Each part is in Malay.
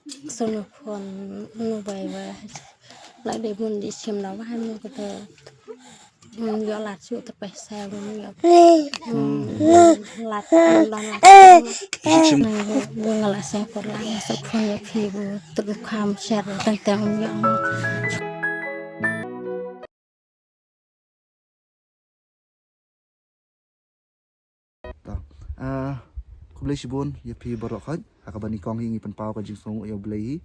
solo con no bay và lại để buồn đi xem đó hai mươi cái tờ gió lạt chịu tập bài sao luôn gió lạt đòn lạt này buồn là xem còn lại sắp phun nhập phi buồn tự khám xét rồi tăng tăng gió Kublai sibun ya pi borok khat akabani kong hingi penpau ka jingsong ya blai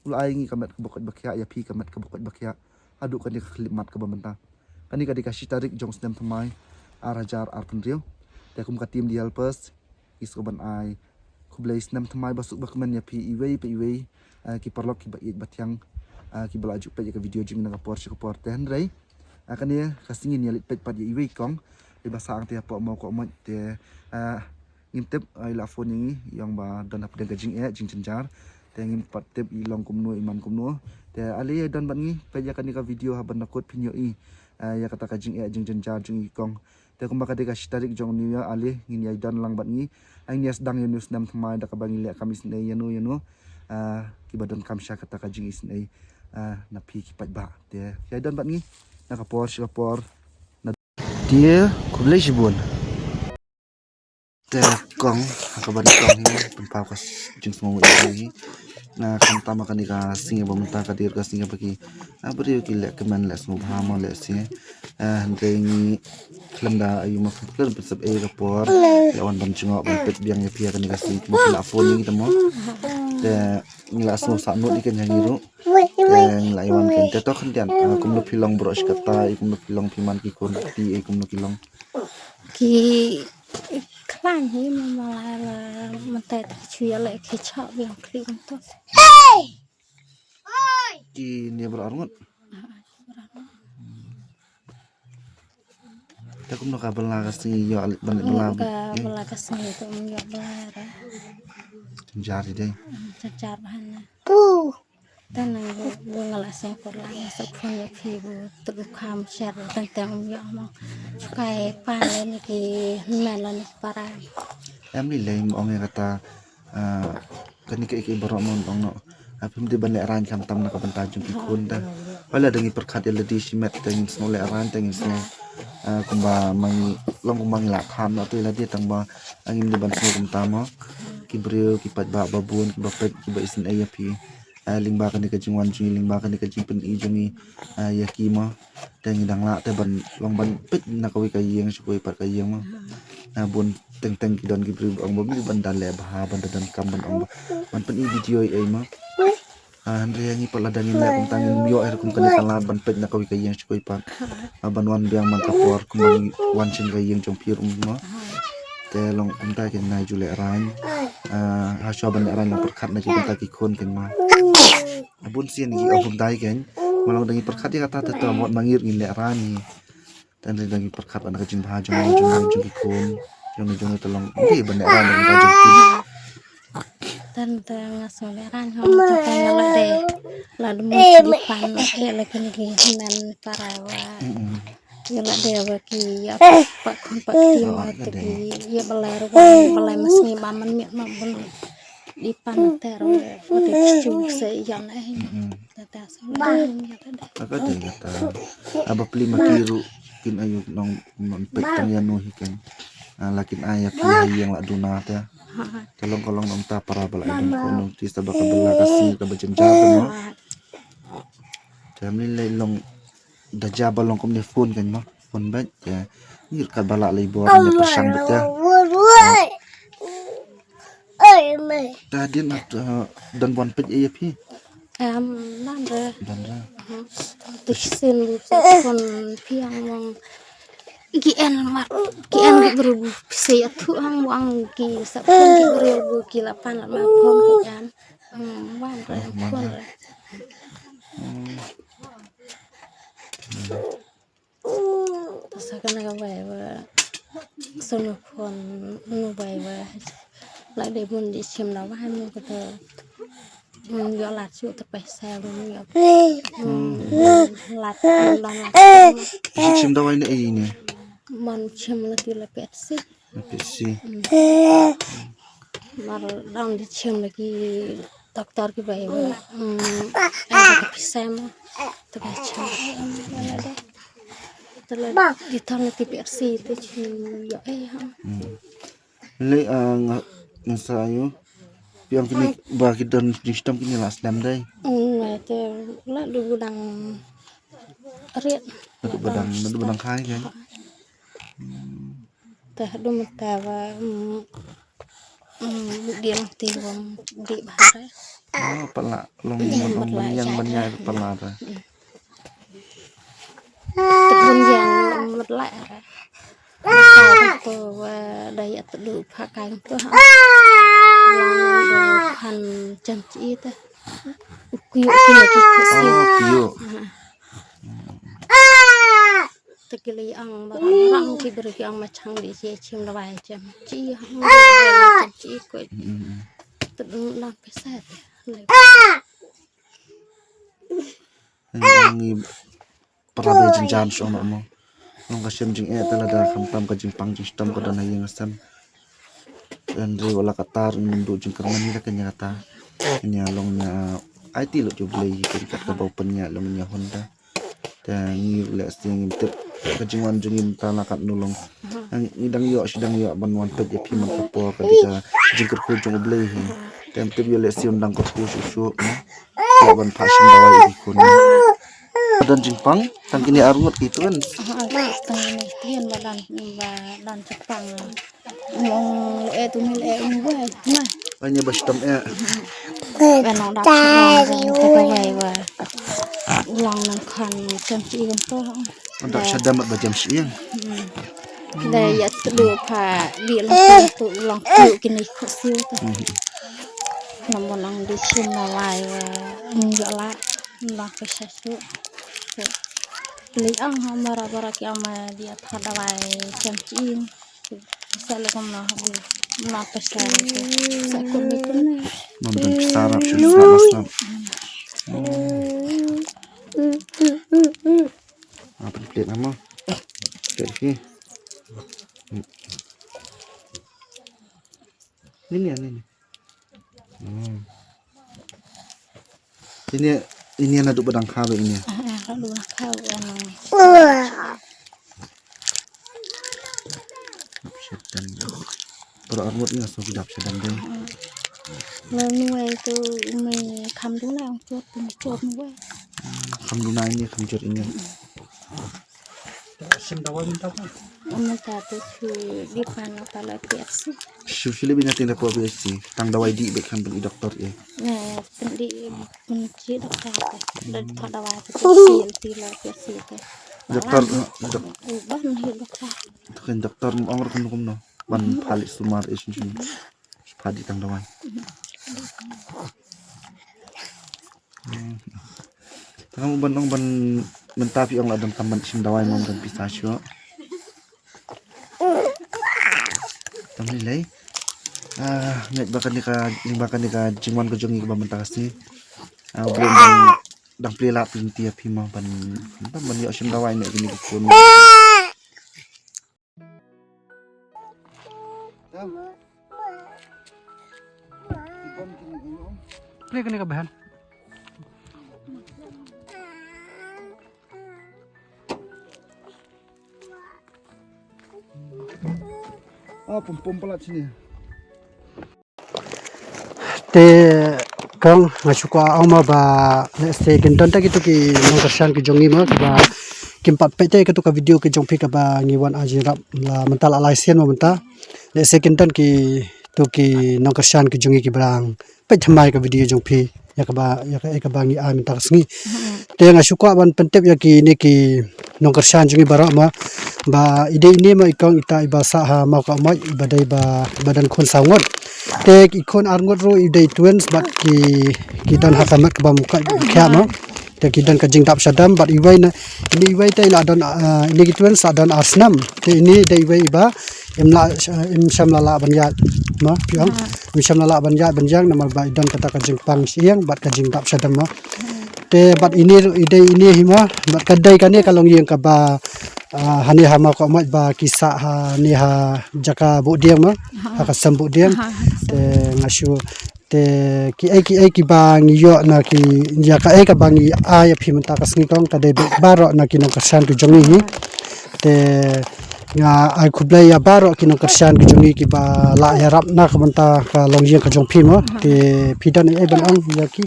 ulai ngi kamat kebukat bakya ya pi kamat kebukat bakya aduk kan dia khlimat ke bamenta kani ka dikasih tarik jong sdem thamai arajar arpendrio te kum katim di helpers iskoban ai kublai sdem thamai basuk bakmen ya pi iwei pe iwei ki perlok ki bayit batyang ki balaju pe ya video jing na por te hendrai akania kasingin ya lit pe pat ya iwei kong di basang te apa mau ko mo te ngimtep ila phone ini yang ba dan apa gajing jing cenjar te ngim patep ilong kumno iman kumno te ali dan ban ngi peja kan ka video ha ban nakot pinyo ya kata gajing jing cenjar jing ikong te kum ba ka tarik jong ni ya ali ngin ya dan lang ban ngi ai nias dang yunus nam thmai da ka bangi le kamis ne yanu ki badan kamsha kata gajing is ne na pi ki pat ba te ya dan ban ngi na ka por na dia kublai jibun te kong akaban kong ni penpau kas jing semua ini na kanta makan ika singa bamta ka dir ka singa bagi abri ki le keman le semua hama le si ndrengi klemda ayu ma kler besab e rapor lawan ban cungo ban pet biang ya pia kan ika si mo la phone ni tamo te ngila semua sakno di kan yangiru te ngila iwan kan te to kan dian kum lo pilong bros kata ikum lo pilong piman ki kon ti ikum lo pilong ki khăn hi mà lại là mình tại chuyện lại khi chọn việc khi không tốt ki ni berarungut ta kum no ka bela ka si yo ban bela bela kasih itu menjawab bela jar dei cacar bahan dan bukan lah saya korlang sepuluh ya ibu terus kamu share tentang yang mau suka panen ki melan para em li lei ong kata kan ke borok mon ong no apim de ban le ran kam tam na ka ban tajung ikun da wala dengi perkat ya ledi simet tengin sno le ran tengin sno kumba mangi long kumang la kham na tu la dia tang ba angin de ban sno kum tamo ki brio ki pat ba babun ki ba pet ki ba isin ayap lingba kan ka jingwan jing lingba kan ka jing pen i jungi yakima tengi dang la te ban long ban pet na kawi ka yeng shukoi pat ka yeng ma bun teng teng ki don ki brio ong ba mi ban dan le ba ban dan kam ban ong ban pen i video ai ma andre yangi pala dangin na kum tangin yo er kum kan la ban pet na kawi ka yeng shukoi pat ban wan biang man kapor kum wan chin ka yeng jong pir ma te long umta ken nai jule ran ha shoban ran lang perkat na kita ki kon ken ma abun sien gi om dai ken malang dangi perkat ya kata te mot mangir ngin le ran ni dan dangi perkat anak jing ba jong ki kon jong tolong ngi ban ran dangi ba jong ki tentang soleran hom tentang la de la dum pan ya lagi men parawa ya la de wa ki ya pak ti ma ti ya balai masni maman mi ma bun di pan tero di chu se yan ai tata soleran ya tadi aga de kata aba pli makiru kin ayu nong pek tang yanu hiken lakin ayah pi yang la duna ta kolong nong ta para bala idon ko nong ti sa baka bala kasi ka bajenjar mo jamli le long da jabal long kom ne phone kan ma phone ba ya ngir ka bala le bor ne persang beta ta din dan bon pet e pi nan re dan ra tiksin kon piang wang ki en berubu se atu ang wang ki sa pun ki berubu ki lapan la ma pom ko jam wan re pon re sa kana ga bai wa solo kon no bai wa lại để buồn đi xem đó hai mươi cái tờ gió lạt chịu tập bài sao luôn gió lạt đòn lạt chim đâu ai nè nè mình chim là kia là Pepsi Pepsi mà đang đi chim là kia dokter ki bai ada pisam terbaca ada telah ditang TPRC itu ya Nilai ngasayo yang kini bagi dan sistem kini las dam dai. itu lah dulu dang riat Nadu bedang kai kan. teh dulu tawa dia nanti di bahasa Oh, pala long yang banyak pala ta. tebun yang merlai masa itu daya teduh pakai itu lang kan janji itu kuyuk kini khusus Oh, piyo. tegili ang barang diberi ang macang di cim lawai jam ci janji kau teduh lang peset Ini perabe jenjan so mo. Nong kasyam jing talada khamtam ka jing pang jing sistem ko dan hayang asam. Andre wala katar mundu jing karmani la kanya kata. Kanya long nya IT lo jublay kat ka bau penya long nya Honda. Dan ni le sing tip ka jing wan jing tala kat nulong. Ang idang yo sidang yo ban wan pet ya pi man kapo ka dika jing kerku jing jublay hi. Dan tip yo le sion dang ko su ya ban passion dawai ikun. Dan Jepang tang kini arungut gitu kan. Tian badan Jepang ngomong itu mil gue nah Hanya bastam ya. benong dak tegawai wa ulang nang kan janji kan to Untuk sadamat bajam siang. daya teduh pa di lang tu ulang tu kini khusus tu namun nang di sini lai wa enggak lah lah kesesu liang hamara ki ama dia thadawai janji misalnya kamu nak pesan itu saya kumpulkan Nonton sarap susah. Apa plate nama? Plate ni. Ini. Ini yang aduk bedang kau ini. Lalu kau Sedang. Kalau armut ni asal tidak sedang deh. nuôi từ mình khăm đúng nào chuột từ chuột nuôi Alhamdulillah ini kamjur ini. ông ta từ đi pan apa lagi sih Susu lebih nanti lepas biasa. Tang dawai di bekan beli doktor ya. nè pendi benci dokter dan thadawai itu tila biasa itu Doktor ubah nih dokter kan doktor orang kan no. Ban palis sumar isun. Padi tang dawai. Kamu bandong ban mentapi ang ladang kaman sim dawai mom dan pistachio. Tamilay. Ngat bakan ni ka jingwan ko jongi ba mentasi. Belum dang plila pinti api mah ban yo sim dawai ni gini ko. Play ka bahan. Pom pelat sini. Te kang ngasuka ama ba se ginton ta gitu ki nongkersan ki jongi ma ba kimpat pete ka tu ka video ki jongpi ka ba ngiwan ajirap la mental alaisen ma menta le se ginton ki tu ki nongkersan ki jongi ki brang pe thamai ka video jongpi ya ka ba ngi a minta sngi te ngasuka ban pentep ya ki ni ki nongkersan jongi bara ma ba ide ini ma ikang ita ibasa ha ma ka ma ibadai ba badan khon sangot te ikon arngot ro ide twins bat ki dan hakamat ka ba muka kya ma te ki dan ka jingdap sadam bat iwai na ini iwai te la don ini ki twins adan asnam te ini de iwai ba im samla la banjat ma yang im samla la banjang nama ba dan kata ka jingpang siang bat ka jingdap sadam ma te bat ini ide ini hima bat kadai kane kalong yang ka ba hani hama ko mat ba kisah ha ni ha jaka bu diam ma ha kasam bu diam te ngasu te ki ai ki bang yo na ki ya ka ai ka bang ya phi menta ka sngi kong ka de baro na ki no kersan tu jongi hi te nga ai khublai ya baro ki no kersan ki jongi ki ba la ya rap na ka menta ka long yen ka jong phi mo te phi dan ai ban ang ya ki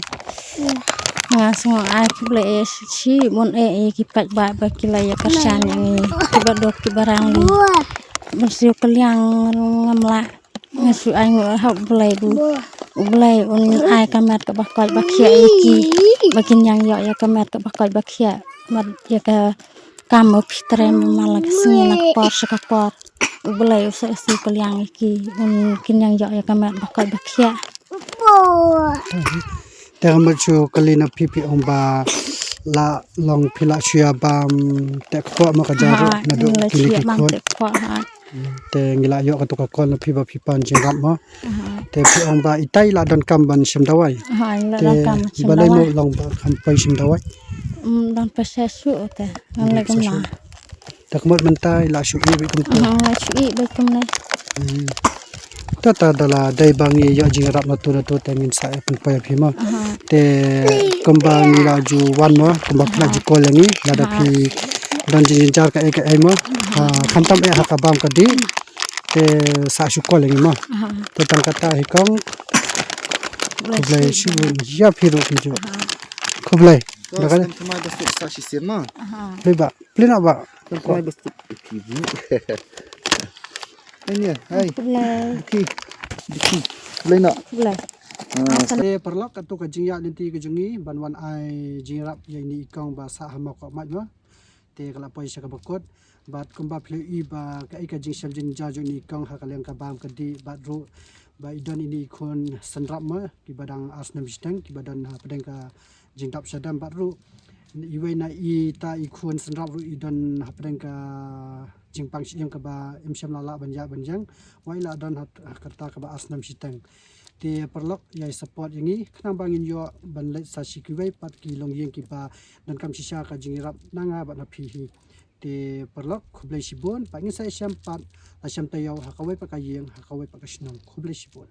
nga so ai kule si mon ki pak ba ki la ya kersan yang ki ba dok ki barang li bersih keliang ngamla ngasu ai hau bulai du bulai on ai kamat ka bakal bakhia ki bakin yang yo ya kamat ka bakal bakhia mat ya ka kam fitre malah kesini nak por sekapor bulai si keliang ki on kin yang yo ya kamat bakal bakhia te ma chu kalina phi phi ong ba la long phila chia bam te ko ma ka jaru na do ki ki khon te ngila yo ka to ka kon phi ba phi pan jing ram ma te phi ong ba itai la don kam ban sim dawai la kam sim balai mo long ba kham pai sim dawai dan pesesu te ngale kamla tak mod mentai la shu i bi kum la shui ba kumne ta dala dai bangi yo jing rap na tu tengin sa pen pa phi ma te kembang la ju wan ma kembang la ju ko lengi la da phi dan jin jar ka ek ai ma khantam e ha ka bam ka di te sa shu ko lengi ma te tang kata hi kong kublai shu ya phi ro ki jo kublai da kan mai da sa shi sir na le ba plena ba mai da phi bu ini hai ki lena te perlak ka to ka jingya linti ka jungi banwan ai jingrap ye ni kong ba sa hama ko ma ma te kala paisa ka bakot bat kumba phle i ba ka ika jing sam jin ja ju ni kong ha ka leng ka bam ka di bat ro ba idon ini khon sanrap ma ki badang asnam stang ki badan ha pedang ka jingtap sadam bat ro iwe na i ta i khon sanrap ro idon ha pedang ka jingpang siam ka ba imsam lala banjang waila don hat karta ka ba asnam sitang te perlok yai support yangi khnang bangin yo banle sa sikiwei pat ki long yeng ki ba dan kam sisa ka jingirap nanga ba na phi hi te perlok khublai sibon pangin sa siam pat la siam tayaw hakawai pa ka yeng hakawai pa ka sinong khublai sibon